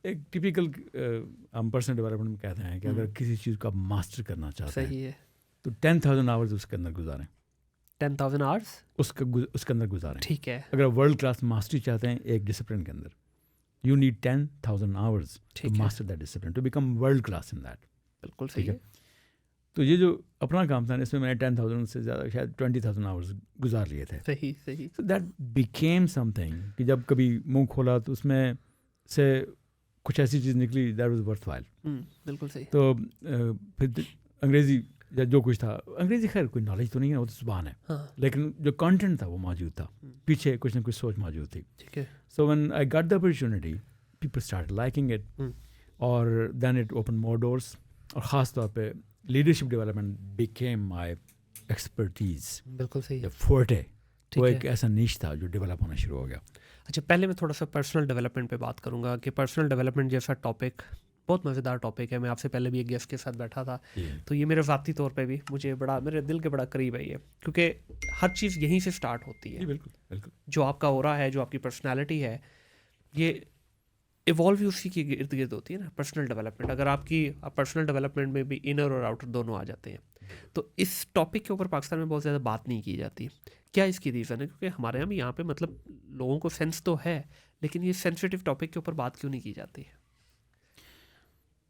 एक टिपिकल हम personal development में कहते हैं कि अगर किसी चीज़ को आप मास्टर करना चाहते हैं सही है। तो 10,000 आवर्स उसके अंदर गुजारें, 10,000 आवर्स, उसके अंदर गुजारें। ठीक है, अगर वर्ल्ड क्लास मास्टरी चाहते हैं एक डिसिप्लिन के अंदर, यू नीड 10,000 आवर्स टू ठीक है, master that discipline, to become world class in that. बिल्कुल सही ठीक है। तो ये जो अपना काम था इसमें मैंने 10,000 से ज़्यादा शायद 20,000 आवर्स गुजार लिए थे। सही सही, सो दैट बिकेम समथिंग कि जब कभी मुंह खोला तो उसमें से कुछ ऐसी चीज़ निकली दैट वाज वर्थ वाइल। बिल्कुल सही। तो फिर अंग्रेज़ी या जो कुछ था, अंग्रेज़ी खैर कोई नॉलेज तो नहीं है, वो तो ज़ुबान है, हाँ, लेकिन जो कंटेंट था वो मौजूद था, पीछे कुछ ना कुछ सोच मौजूद थी। ठीक है। So when I got the opportunity people start liking it, और then it open more doors, और ख़ास तौर पे leadership development became my expertise, बिल्कुल सही है। फोर्टे। ठीक वो है। एक ऐसा नीश था जो डेवलप होना शुरू हो गया। अच्छा, पहले मैं थोड़ा सा पर्सनल डेवलपमेंट पे बात करूंगा कि पर्सनल डेवलपमेंट जैसा टॉपिक बहुत मज़ेदार टॉपिक है। मैं आपसे पहले भी एक गेस्ट के साथ बैठा था, तो ये मेरे ज़ाती तौर पे भी मुझे बड़ा, मेरे दिल के बड़ा करीब है ये, क्योंकि हर चीज़ यहीं से स्टार्ट होती है। बिल्कुल बिल्कुल। जो आपका ऑरा है, जो आपकी पर्सनैलिटी है, ये इवॉल्व ही उसी के इर्द गिर्द होती है ना, पर्सनल डेवलपमेंट। अगर आपकी पर्सनल डेवलपमेंट में भी इनर और आउटर दोनों आ जाते हैं, तो इस टॉपिक के ऊपर पाकिस्तान में बहुत ज़्यादा बात नहीं की जाती। क्या इसकी रीज़न है? क्योंकि हमारे यहाँ भी यहाँ पे मतलब लोगों को सेंस तो है, लेकिन ये सेंसिटिव टॉपिक के ऊपर बात क्यों नहीं की जाती?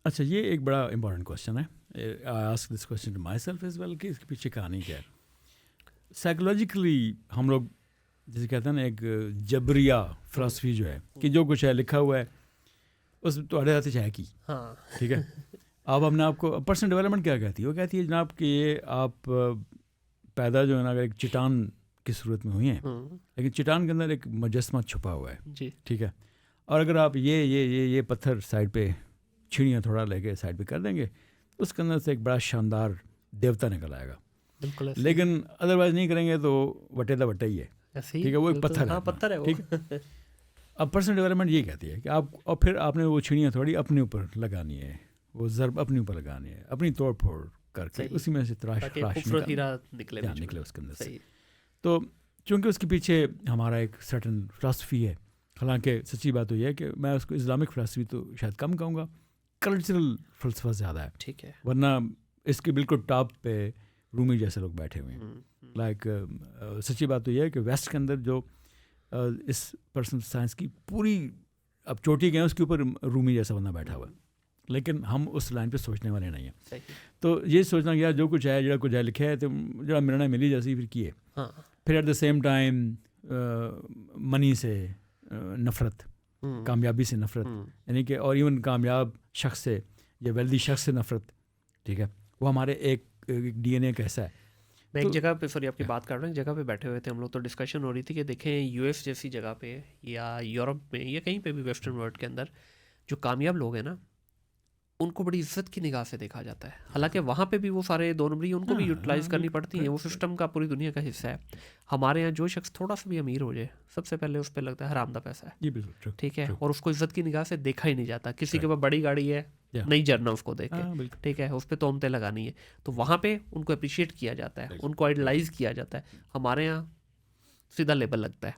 अच्छा, ये एक बड़ा इंपॉर्टेंट क्वेश्चन है। I ask this question to myself as well कि इसके पीछे कहानी क्या है। साइकोलॉजिकली हम लोग जैसे कहते हैं ना, एक जबरिया फिलॉसफी जो है कि जो कुछ है लिखा हुआ है उस तुम्हारे हाथ से है की। हाँ, ठीक है। अब हमने आपको पर्सनल डेवलपमेंट क्या कहती है? वो कहती है जनाब कि ये आप पैदा जो है ना, अगर एक चट्टान की सूरत में हुई हैं, लेकिन चट्टान के अंदर एक मुजस्समा छुपा हुआ है जी, ठीक है, और अगर आप ये पत्थर साइड पे छिड़ियाँ थोड़ा लेके साइड पे कर देंगे तो उसके अंदर से एक बड़ा शानदार देवता निकल आएगा। बिल्कुल ऐसे ही। लेकिन अदरवाइज नहीं करेंगे तो वटे दा वटे ही है। ऐसे ही, ठीक है, वो एक बिल्कुल, पत्थर है हाँ, अपना, पत्थर है वो। ठीक है। अब पर्सनल डेवलपमेंट ये कहती है कि आप, और फिर आपने वो छिड़ियाँ थोड़ी अपने ऊपर लगानी है, वो ज़रब अपने ऊपर लगानी है, अपनी तोड़ फोड़ करके सही। उसी में से ताकि खूबसूरत हीरा निकले बीच में। निकले उसके अंदर से। सही। तो चूँकि उसके पीछे हमारा एक सर्टन फिलॉसफी है, हालांकि सच्ची बात तो यह है कि मैं उसको इस्लामिक फिलॉसफी तो शायद कम कहूँगा, कल्चरल फ़लसफ़ा ज़्यादा है, ठीक है। वरना इसके बिल्कुल टॉप पे रूमी जैसे लोग बैठे हुए हैं। लाइक सच्ची बात तो यह है कि वेस्ट के अंदर जो इस पर्सनल साइंस की पूरी अब चोटी गए उसके ऊपर रूमी जैसा बंदा बैठा हुआ है, लेकिन हम उस लाइन पे सोचने वाले नहीं हैं। सही। तो ये सोचना कि यार जो कुछ है जरा कुछ है लिखे है तो जरा मिलना मिली जैसी फिर किए। हाँ, फिर at the same time money से नफ़रत, कामयाबी से नफ़रत, यानी कि और इवन कामयाब शख्स से या वेल्दी शख्स से नफ़रत, ठीक है, वो हमारे एक DNA का हिस्सा है। मैं एक जगह पे, सॉरी आपकी बात कर रहा हूँ, एक जगह पे बैठे हुए थे हम लोग, तो डिस्कशन हो रही थी कि देखें US जैसी जगह पे या यूरोप में या कहीं पे भी वेस्टर्न वर्ल्ड के अंदर जो कामयाब लोग हैं ना, उनको बड़ी इज्जत की निगाह से देखा जाता है। हालांकि वहाँ पे भी वो सारे दो नंबरी उनको भी यूटिलाइज करनी पड़ती हैं, वो सिस्टम का पूरी दुनिया का हिस्सा है। हमारे यहाँ जो शख्स थोड़ा सा भी अमीर हो जाए, सबसे पहले उस पर लगता है हरामदा पैसा है, ये बिल्कुल ठीक है, और उसको इज्जत की निगाह से देखा ही नहीं जाता। किसी के पास बड़ी गाड़ी है, नहीं जरना उसको देख के, ठीक है, उस पर तोहमतें लगानी है, तो वहाँ पे उनको अप्रिशिएट किया जाता है, उनको आइडलाइज किया जाता है। हमारे यहाँ सीधा लेबल लगता है।